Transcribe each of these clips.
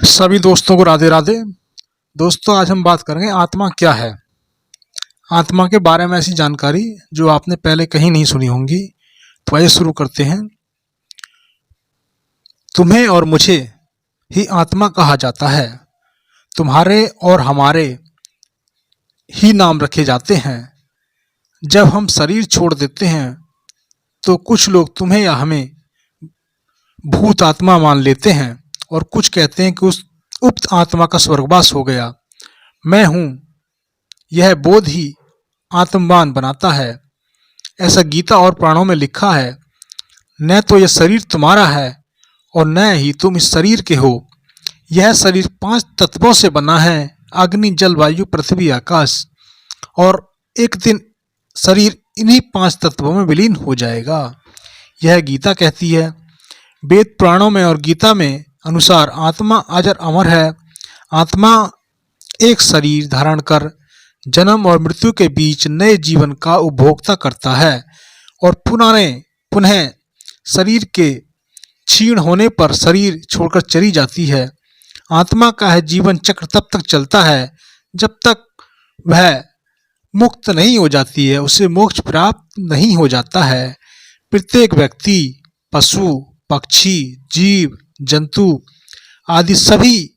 सभी दोस्तों को राधे राधे। दोस्तों, आज हम बात करेंगे आत्मा क्या है। आत्मा के बारे में ऐसी जानकारी जो आपने पहले कहीं नहीं सुनी होंगी। तो आइए शुरू करते हैं। तुम्हें और मुझे ही आत्मा कहा जाता है। तुम्हारे और हमारे ही नाम रखे जाते हैं। जब हम शरीर छोड़ देते हैं तो कुछ लोग तुम्हें या हमें भूत आत्मा मान लेते हैं और कुछ कहते हैं कि उस उक्त आत्मा का स्वर्गवास हो गया। मैं हूँ यह बोध ही आत्मवान बनाता है। ऐसा गीता और पुराणों में लिखा है। न तो यह शरीर तुम्हारा है और न ही तुम इस शरीर के हो। यह शरीर 5 तत्वों से बना है, अग्नि, जल, वायु, पृथ्वी, आकाश। और एक दिन शरीर इन्हीं 5 तत्वों में विलीन हो जाएगा। यह गीता कहती है। वेद पुराणों में और गीता में अनुसार आत्मा अजर अमर है। आत्मा एक शरीर धारण कर जन्म और मृत्यु के बीच नए जीवन का उपभोक्ता करता है और पुनः शरीर के क्षीण होने पर शरीर छोड़कर चली जाती है। आत्मा का है जीवन चक्र तब तक चलता है जब तक वह मुक्त नहीं हो जाती है, उसे मोक्ष प्राप्त नहीं हो जाता है। प्रत्येक व्यक्ति, पशु, पक्षी, जीव जंतु आदि सभी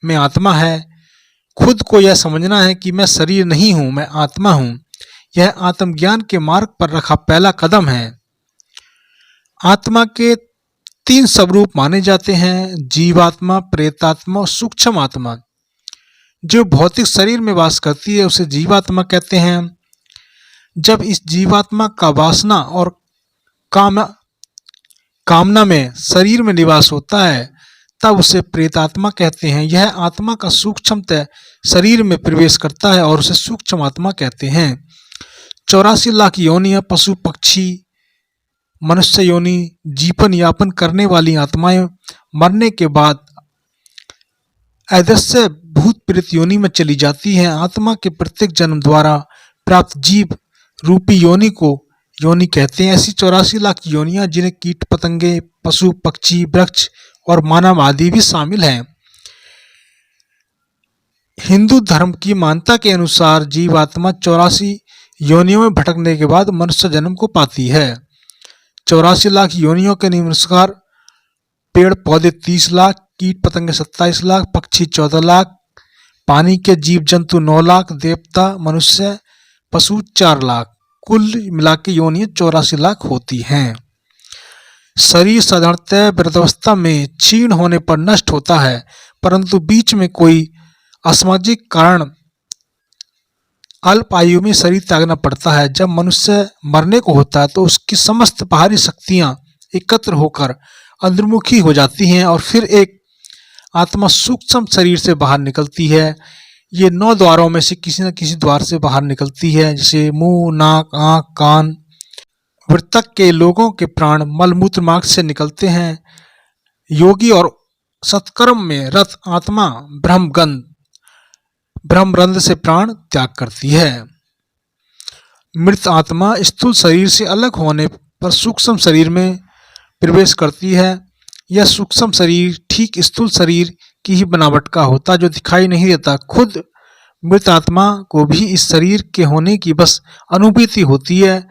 में आत्मा है। खुद को यह समझना है कि मैं शरीर नहीं हूँ, मैं आत्मा हूँ। यह आत्मज्ञान के मार्ग पर रखा पहला कदम है। आत्मा के 3 स्वरूप माने जाते हैं: जीवात्मा, प्रेतात्मा और सूक्ष्म आत्मा। जो भौतिक शरीर में वास करती है उसे जीवात्मा कहते हैं। जब इस जीवात्मा का वासना और कामना में शरीर में निवास होता है तब उसे प्रेतात्मा कहते हैं। यह आत्मा का सूक्ष्मतः शरीर में प्रवेश करता है और उसे सूक्ष्म आत्मा कहते हैं। 84 लाख योनियां, पशु पक्षी, मनुष्य योनि, जीवन यापन करने वाली आत्माएं मरने के बाद अदृश्य भूत प्रेत योनि में चली जाती हैं। आत्मा के प्रत्येक जन्म द्वारा प्राप्त जीव रूपी योनि को योनि कहते हैं। ऐसी 84 लाख योनियां जिन्हें कीट पतंगे, पशु पक्षी, वृक्ष और मानव आदि भी शामिल हैं। हिंदू धर्म की मान्यता के अनुसार जीवात्मा 84 योनियों में भटकने के बाद मनुष्य जन्म को पाती है। 84 लाख योनियों के निम्नानुसार पेड़ पौधे 30 लाख, कीट पतंगे 27 लाख, पक्षी 14 लाख, पानी के जीव जंतु 9 लाख, देवता, मनुष्य, पशु 4 लाख, कुल मिला के योनियां 84 लाख होती हैं। शरीर साधारणतः वृद्धावस्था में क्षीण होने पर नष्ट होता है, परंतु बीच में कोई असामाजिक कारण अल्प आयु में शरीर त्यागना पड़ता है। जब मनुष्य मरने को होता है तो उसकी समस्त बाहरी शक्तियां एकत्र होकर अंतर्मुखी हो जाती हैं और फिर एक आत्मा सूक्ष्म शरीर से बाहर निकलती है। ये 9 द्वारों में से किसी न किसी द्वार से बाहर निकलती है, जैसे मुंह, नाक, आंख, कान। मृतक के लोगों के प्राण मलमूत्र मार्ग से निकलते हैं। योगी और सत्कर्म में रत आत्मा ब्रह्मरंध्र से प्राण त्याग करती है। मृत आत्मा स्थूल शरीर से अलग होने पर सूक्ष्म शरीर में प्रवेश करती है। यह सूक्ष्म शरीर ठीक स्थूल शरीर की ही बनावट का होता जो दिखाई नहीं देता। खुद मृत आत्मा को भी इस शरीर के होने की बस अनुभूति होती है,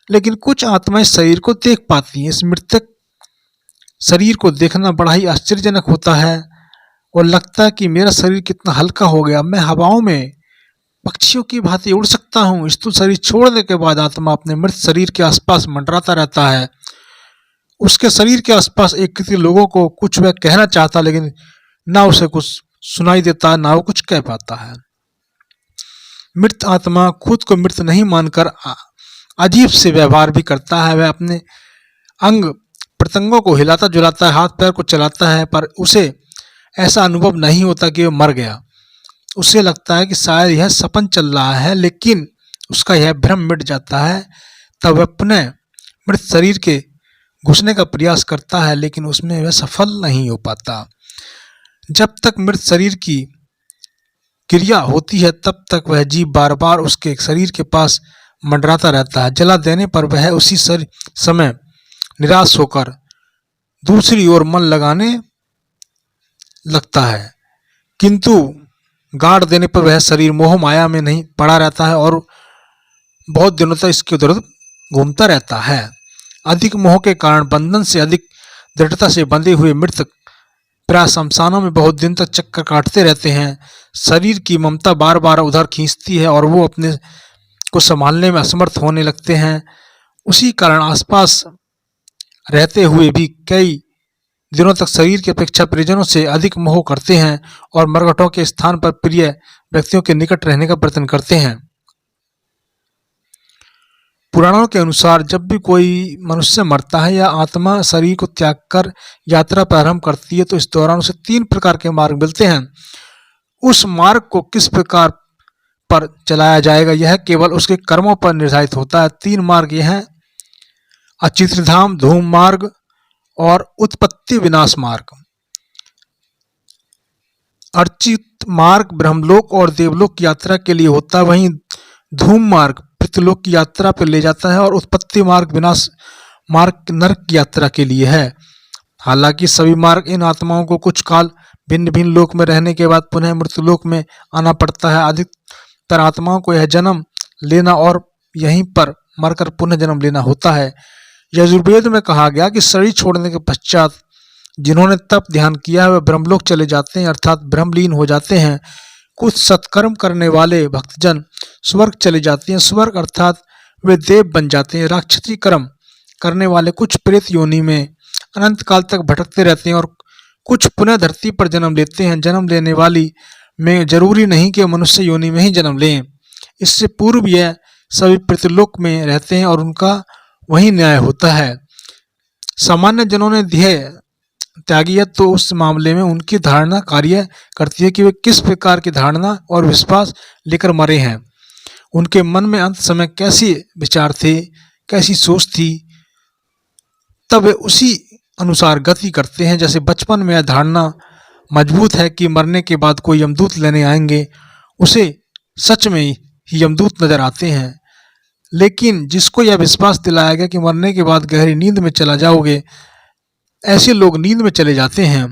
लेकिन कुछ आत्माएं शरीर को देख पाती हैं। इस मृतक शरीर को देखना बड़ा ही आश्चर्यजनक होता है और लगता है कि मेरा शरीर कितना हल्का हो गया, मैं हवाओं में पक्षियों की भांति उड़ सकता हूँ। स्थूल शरीर छोड़ने के बाद आत्मा अपने मृत शरीर के आसपास मंडराता रहता है। उसके शरीर के आसपास एकत्रित लोगों को कुछ वह कहना चाहता, लेकिन ना उसे कुछ सुनाई देता, ना वो कुछ कह पाता है। मृत आत्मा खुद को मृत नहीं मानकर अजीब से व्यवहार भी करता है। वह अपने अंग प्रत्यंगों को हिलाता जुलाता है, हाथ पैर को चलाता है, पर उसे ऐसा अनुभव नहीं होता कि वह मर गया। उसे लगता है कि शायद यह सपन चल रहा है, लेकिन उसका यह भ्रम मिट जाता है। तब वह पुनः मृत शरीर के घुसने का प्रयास करता है, लेकिन उसमें वह सफल नहीं हो पाता। जब तक मृत शरीर की क्रिया होती है तब तक वह जीव बार बार उसके शरीर के पास मंडराता रहता है। जला देने पर वह उसी समय निराश होकर दूसरी ओर मन लगाने लगता है, किंतु गाड़ देने पर वह शरीर मोह माया में नहीं पड़ा रहता है और बहुत दिनों तक इसके उधर घूमता रहता है। अधिक मोह के कारण बंधन से अधिक दृढ़ता से बंधे हुए मृतक प्राय शमशानों में बहुत दिन तक चक्कर काटते रहते हैं। शरीर की ममता बार बार उधर खींचती है और वो अपने को संभालने में असमर्थ होने लगते हैं। उसी कारण आसपास रहते हुए भी कई दिनों तक शरीर की अपेक्षा परिजनों से अधिक मोह करते हैं और मरघटों के स्थान पर प्रिय व्यक्तियों के निकट रहने का प्रयत्न करते हैं। पुराणों के अनुसार जब भी कोई मनुष्य मरता है या आत्मा शरीर को त्याग कर यात्रा प्रारंभ करती है तो इस दौरान उसे 3 प्रकार के मार्ग मिलते हैं। उस मार्ग को किस प्रकार पर चलाया जाएगा यह केवल उसके कर्मों पर निर्धारित होता है। 3 मार्ग यह हैं: अचित्रधाम, धूम मार्ग और उत्पत्ति विनाश मार्ग। अर्चित मार्ग ब्रह्मलोक और देवलोक की यात्रा के लिए होता है, वहीं धूम मार्ग पृथ्वीलोक की यात्रा पर ले जाता है और उत्पत्ति मार्ग विनाश मार्ग नरक की यात्रा के लिए है। हालांकि सभी मार्ग इन आत्माओं को कुछ काल भिन्न भिन्न लोक में रहने के बाद पुनः मृत्युलोक में आना पड़ता है। अधिकतर आत्माओं को यह जन्म लेना और यहीं पर मरकर पुनः जन्म लेना होता है। यजुर्वेद में कहा गया कि शरीर छोड़ने के पश्चात जिन्होंने तप ध्यान किया है वह ब्रह्मलोक चले जाते हैं अर्थात ब्रह्मलीन हो जाते हैं। कुछ सत्कर्म करने वाले भक्तजन स्वर्ग चले जाते हैं, स्वर्ग अर्थात वे देव बन जाते हैं। राक्षसी कर्म करने वाले कुछ प्रेत योनि में अनंत काल तक भटकते रहते हैं और कुछ पुनः धरती पर जन्म लेते हैं। जन्म लेने वाली में जरूरी नहीं कि मनुष्य योनि में ही जन्म लें, इससे पूर्व यह सभी पृथ्वीलोक में रहते हैं और उनका वही न्याय होता है। सामान्य जनों ने ध्येय त्यागी है तो उस मामले में उनकी धारणा कार्य करती है कि वे किस प्रकार की धारणा और विश्वास लेकर मरे हैं, उनके मन में अंत समय कैसे विचार थे, कैसी सोच थी, तब वे उसी अनुसार गति करते हैं। जैसे बचपन में यह धारणा मजबूत है कि मरने के बाद कोई यमदूत लेने आएंगे, उसे सच में ही यमदूत नजर आते हैं। लेकिन जिसको यह विश्वास दिलाया गया कि मरने के बाद गहरी नींद में चला जाओगे, ऐसे लोग नींद में चले जाते हैं।